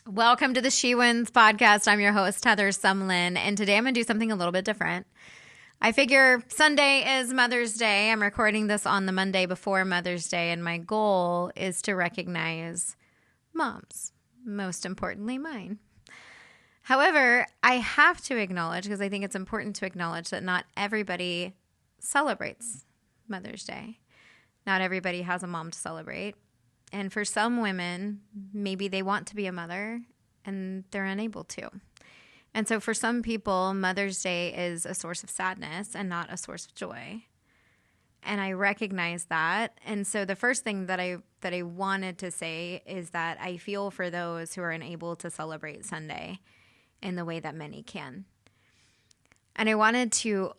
Welcome to the She Wins podcast. I'm your host, Heather Sumlin, and today I'm going to do something a little bit different. I figure Sunday is Mother's Day. I'm recording this on the Monday before Mother's Day, and my goal is to recognize moms, most importantly mine. However, I have to acknowledge, because I think it's important to acknowledge, that not everybody celebrates Mother's Day. Not everybody has a mom to celebrate. And for some women, maybe they want to be a mother and they're unable to. And so for some people, Mother's Day is a source of sadness and not a source of joy. And I recognize that. And so the first thing that I wanted to say is that I feel for those who are unable to celebrate Sunday in the way that many can. And I wanted to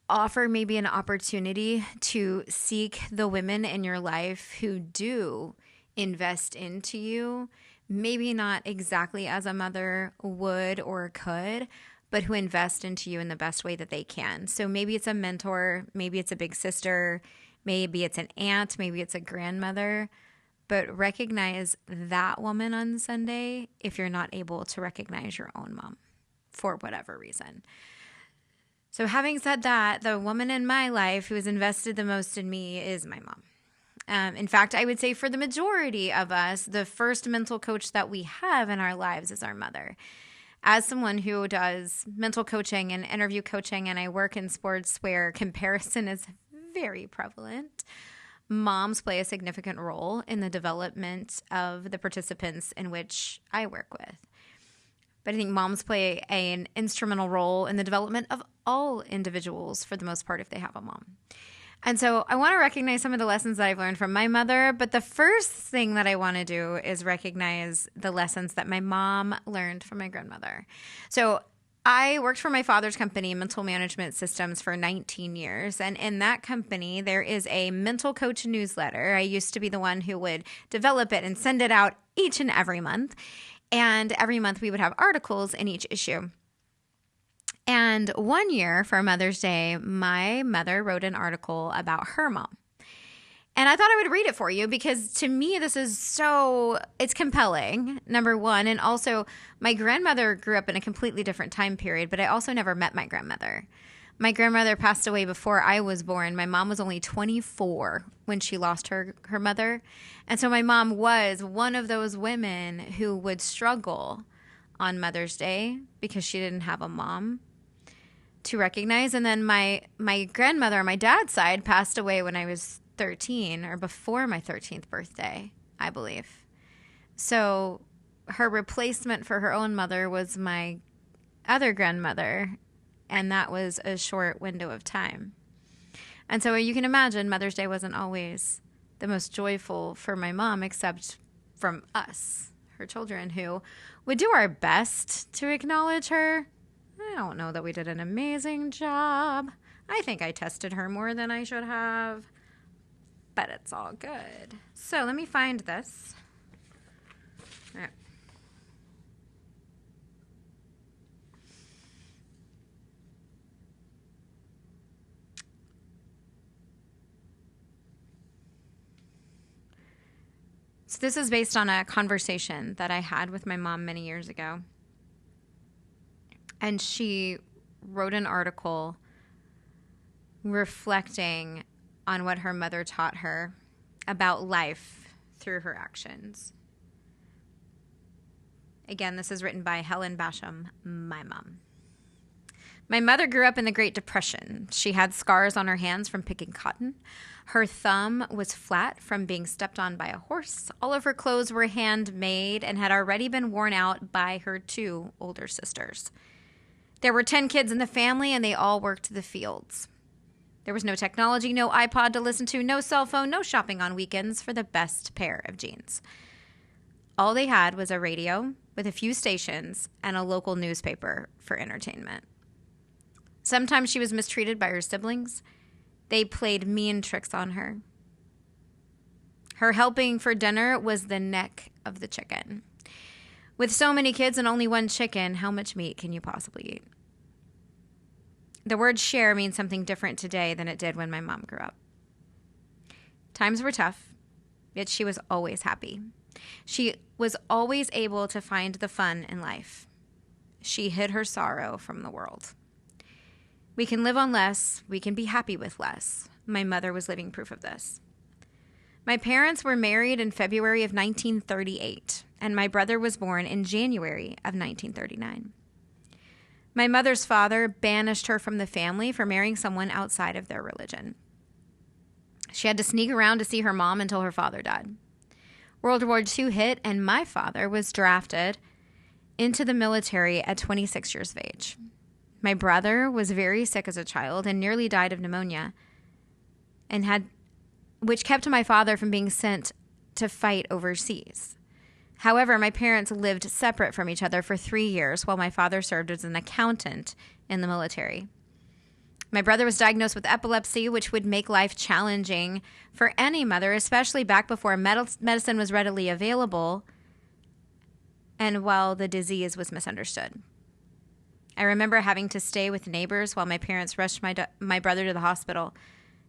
offer maybe an opportunity to seek the women in your life who do invest into you, maybe not exactly as a mother would or could, but who invest into you in the best way that they can. So maybe it's a mentor, maybe it's a big sister, maybe it's an aunt, maybe it's a grandmother, but recognize that woman on Sunday if you're not able to recognize your own mom for whatever reason. So having said that, the woman in my life who has invested the most in me is my mom. In fact, I would say for the majority of us, the first mental coach that we have in our lives is our mother. As someone who does mental coaching and interview coaching, and I work in sports where comparison is very prevalent, moms play a significant role in the development of the participants in which I work with. But I think moms play an instrumental role in the development of all individuals for the most part if they have a mom. And so I want to recognize some of the lessons that I've learned from my mother, but the first thing that I want to do is recognize the lessons that my mom learned from my grandmother. So I worked for my father's company, Mental Management Systems, for 19 years. And in that company, there is a mental coach newsletter. I used to be the one who would develop it and send it out each and every month. And every month we would have articles in each issue. And one year for Mother's Day, my mother wrote an article about her mom. And I thought I would read it for you because to me, it's compelling, number one. And also my grandmother grew up in a completely different time period, but I also never met my grandmother. My grandmother passed away before I was born. My mom was only 24 when she lost her mother. And so my mom was one of those women who would struggle on Mother's Day because she didn't have a mom to recognize. And then my grandmother on my dad's side passed away when I was 13 or before my 13th birthday, I believe. So her replacement for her own mother was my other grandmother, and that was a short window of time. And so you can imagine Mother's Day wasn't always the most joyful for my mom, except from us, her children, who would do our best to acknowledge her. I don't know that we did an amazing job. I think I tested her more than I should have, but it's all good. So let me find this. All right. So this is based on a conversation that I had with my mom many years ago. And she wrote an article reflecting on what her mother taught her about life through her actions. Again, this is written by Helen Bassham, my mom. My mother grew up in the Great Depression. She had scars on her hands from picking cotton. Her thumb was flat from being stepped on by a horse. All of her clothes were handmade and had already been worn out by her 2 older sisters. There were 10 kids in the family, and they all worked the fields. There was no technology, no iPod to listen to, no cell phone, no shopping on weekends for the best pair of jeans. All they had was a radio with a few stations and a local newspaper for entertainment. Sometimes she was mistreated by her siblings. They played mean tricks on her. Her helping for dinner was the neck of the chicken. With so many kids and only one chicken, how much meat can you possibly eat? The word share means something different today than it did when my mom grew up. Times were tough, yet she was always happy. She was always able to find the fun in life. She hid her sorrow from the world. We can live on less. We can be happy with less. My mother was living proof of this. My parents were married in February of 1938, and my brother was born in January of 1939. My mother's father banished her from the family for marrying someone outside of their religion. She had to sneak around to see her mom until her father died. World War II hit, and my father was drafted into the military at 26 years of age. My brother was very sick as a child and nearly died of pneumonia, which kept my father from being sent to fight overseas. However, my parents lived separate from each other for 3 years while my father served as an accountant in the military. My brother was diagnosed with epilepsy, which would make life challenging for any mother, especially back before medicine was readily available and while the disease was misunderstood. I remember having to stay with neighbors while my parents rushed my brother to the hospital,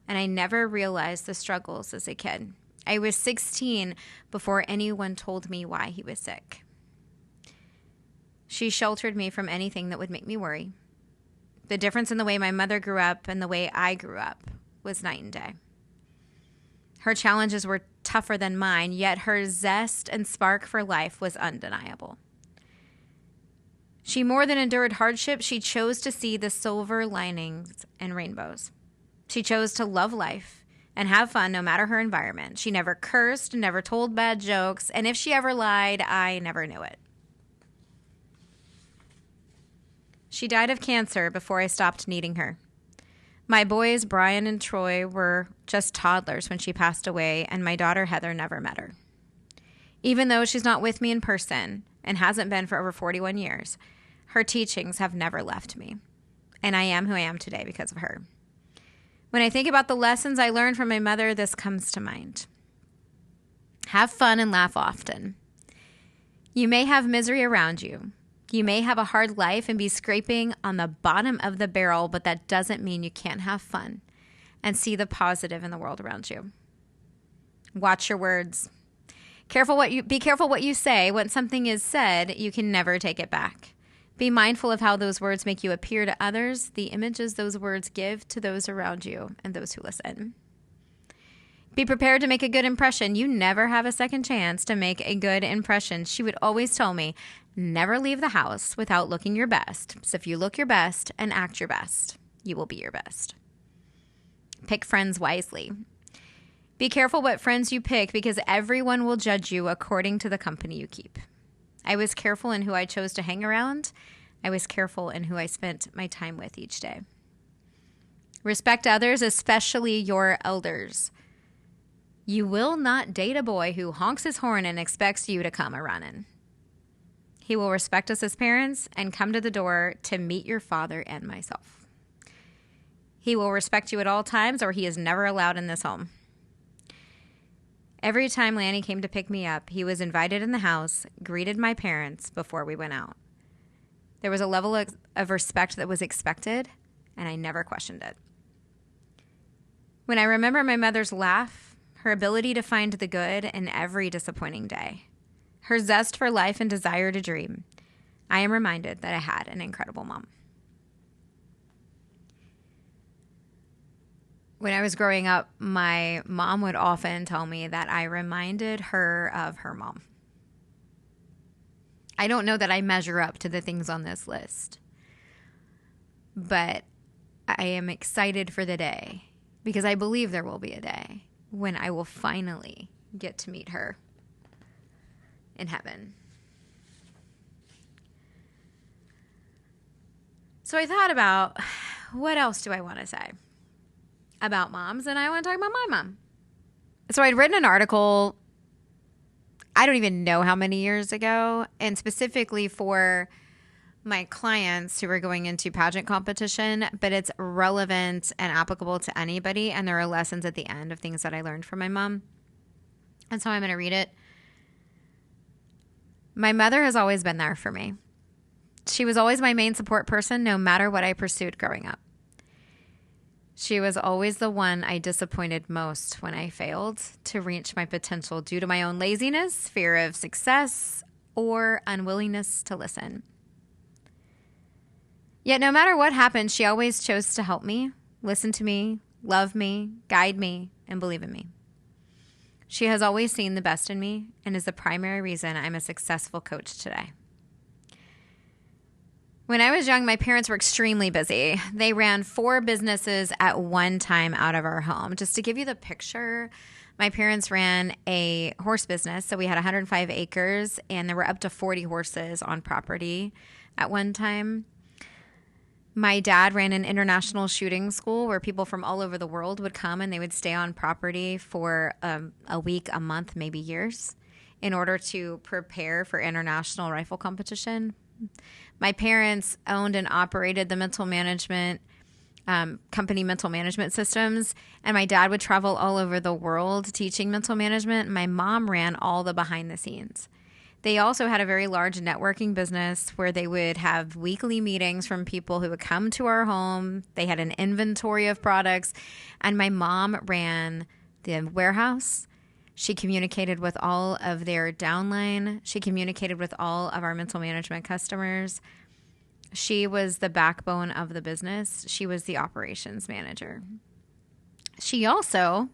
and I never realized the struggles as a kid. I was 16 before anyone told me why he was sick. She sheltered me from anything that would make me worry. The difference in the way my mother grew up and the way I grew up was night and day. Her challenges were tougher than mine, yet her zest and spark for life was undeniable. She more than endured hardship. She chose to see the silver linings and rainbows. She chose to love life and have fun no matter her environment. She never cursed, never told bad jokes, and if she ever lied, I never knew it. She died of cancer before I stopped needing her. My boys, Brian and Troy, were just toddlers when she passed away, and my daughter Heather never met her. Even though she's not with me in person and hasn't been for over 41 years, her teachings have never left me, and I am who I am today because of her. When I think about the lessons I learned from my mother, this comes to mind. Have fun and laugh often. You may have misery around you. You may have a hard life and be scraping on the bottom of the barrel, but that doesn't mean you can't have fun and see the positive in the world around you. Watch your words. Be careful what you say. When something is said, you can never take it back. Be mindful of how those words make you appear to others, the images those words give to those around you and those who listen. Be prepared to make a good impression. You never have a second chance to make a good impression. She would always tell me, never leave the house without looking your best. So if you look your best and act your best, you will be your best. Pick friends wisely. Be careful what friends you pick because everyone will judge you according to the company you keep. I was careful in who I chose to hang around. I was careful in who I spent my time with each day. Respect others, especially your elders. You will not date a boy who honks his horn and expects you to come a-running. He will respect us as parents and come to the door to meet your father and myself. He will respect you at all times or he is never allowed in this home. Every time Lanny came to pick me up, he was invited in the house, greeted my parents before we went out. There was a level of respect that was expected, and I never questioned it. When I remember my mother's laugh, her ability to find the good in every disappointing day, her zest for life and desire to dream, I am reminded that I had an incredible mom. When I was growing up, my mom would often tell me that I reminded her of her mom. I don't know that I measure up to the things on this list, but I am excited for the day because I believe there will be a day when I will finally get to meet her in heaven. So I thought about what else do I want to say about moms, and I want to talk about my mom. So I'd written an article, I don't even know how many years ago, and specifically for my clients who are going into pageant competition, but it's relevant and applicable to anybody, and there are lessons at the end of things that I learned from my mom. And so I'm going to read it. My mother has always been there for me. She was always my main support person, no matter what I pursued growing up. She was always the one I disappointed most when I failed to reach my potential due to my own laziness, fear of success, or unwillingness to listen. Yet no matter what happened, she always chose to help me, listen to me, love me, guide me, and believe in me. She has always seen the best in me and is the primary reason I'm a successful coach today. When I was young, my parents were extremely busy. They ran 4 businesses at one time out of our home. Just to give you the picture, my parents ran a horse business. So we had 105 acres and there were up to 40 horses on property at one time. My dad ran an international shooting school where people from all over the world would come and they would stay on property for a week, a month, maybe years in order to prepare for international rifle competition. My parents owned and operated the mental management company, Mental Management Systems, and my dad would travel all over the world teaching mental management. My mom ran all the behind the scenes. They also had a very large networking business where they would have weekly meetings from people who would come to our home. They had an inventory of products, and my mom ran the warehouse. She communicated with all of their downline. She communicated with all of our mental management customers. She was the backbone of the business. She was the operations manager. She also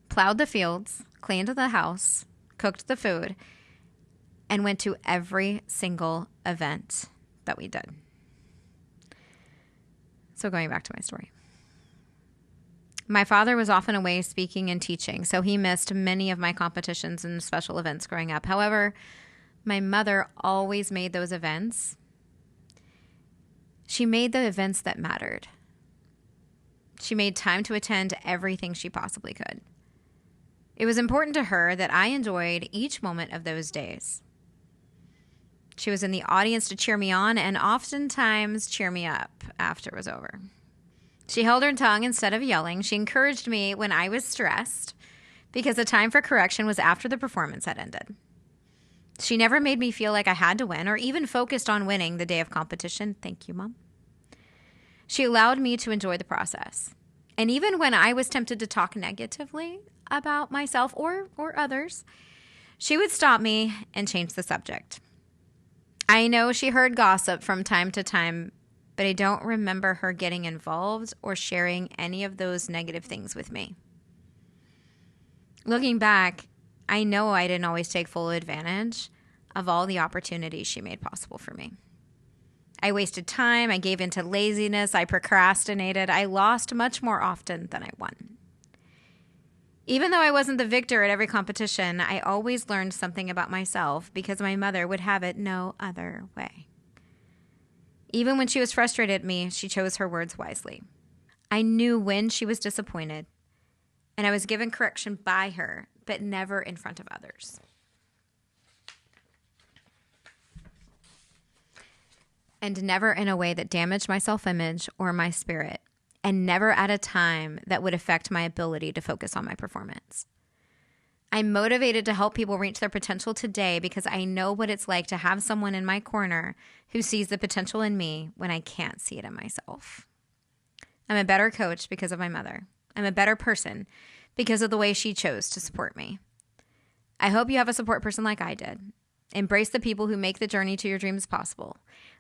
plowed the fields, cleaned the house, cooked the food, and went to every single event that we did. So going back to my story. My father was often away speaking and teaching, so he missed many of my competitions and special events growing up. However, my mother always made those events. She made the events that mattered. She made time to attend everything she possibly could. It was important to her that I enjoyed each moment of those days. She was in the audience to cheer me on and oftentimes cheer me up after it was over. She held her tongue instead of yelling. She encouraged me when I was stressed because the time for correction was after the performance had ended. She never made me feel like I had to win or even focused on winning the day of competition. Thank you, Mom. She allowed me to enjoy the process. And even when I was tempted to talk negatively about myself or others, she would stop me and change the subject. I know she heard gossip from time to time, but I don't remember her getting involved or sharing any of those negative things with me. Looking back, I know I didn't always take full advantage of all the opportunities she made possible for me. I wasted time, I gave into laziness, I procrastinated, I lost much more often than I won. Even though I wasn't the victor at every competition, I always learned something about myself because my mother would have it no other way. Even when she was frustrated at me, she chose her words wisely. I knew when she was disappointed, and I was given correction by her, but never in front of others. And never in a way that damaged my self-image or my spirit, and never at a time that would affect my ability to focus on my performance. I'm motivated to help people reach their potential today because I know what it's like to have someone in my corner who sees the potential in me when I can't see it in myself. I'm a better coach because of my mother. I'm a better person because of the way she chose to support me. I hope you have a support person like I did. Embrace the people who make the journey to your dreams possible.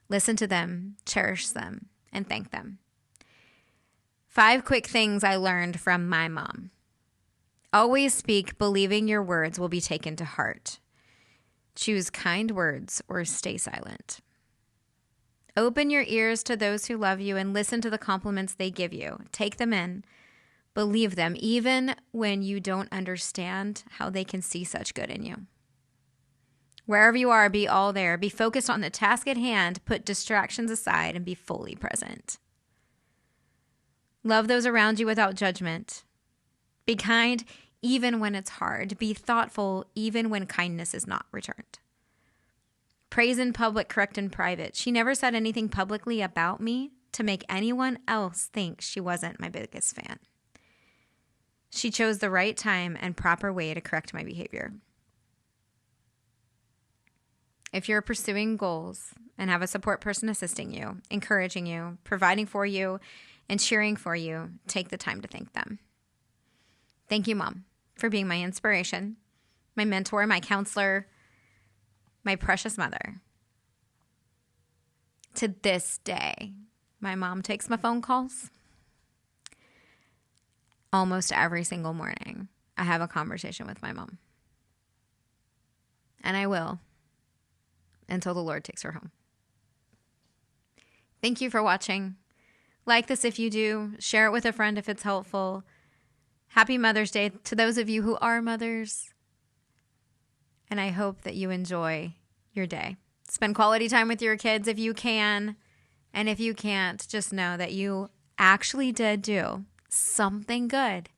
Listen to them, cherish them, and thank them. 5 quick things I learned from my mom. Always speak believing your words will be taken to heart. Choose kind words or stay silent. Open your ears to those who love you and listen to the compliments they give you. Take them in. Believe them, even when you don't understand how they can see such good in you. Wherever you are, be all there. Be focused on the task at hand. Put distractions aside and be fully present. Love those around you without judgment. Be kind even when it's hard. Be thoughtful even when kindness is not returned. Praise in public, correct in private. She never said anything publicly about me to make anyone else think she wasn't my biggest fan. She chose the right time and proper way to correct my behavior. If you're pursuing goals and have a support person assisting you, encouraging you, providing for you, and cheering for you, take the time to thank them. Thank you, Mom, for being my inspiration, my mentor, my counselor, my precious mother. To this day, my mom takes my phone calls. Almost every single morning, I have a conversation with my mom. And I will until the Lord takes her home. Thank you for watching. Like this if you do. Share it with a friend if it's helpful. Happy Mother's Day to those of you who are mothers. And I hope that you enjoy your day. Spend quality time with your kids if you can. And if you can't, just know that you actually did do something good,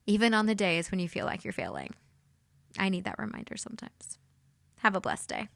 even on the days when you feel like you're failing. I need that reminder sometimes. Have a blessed day.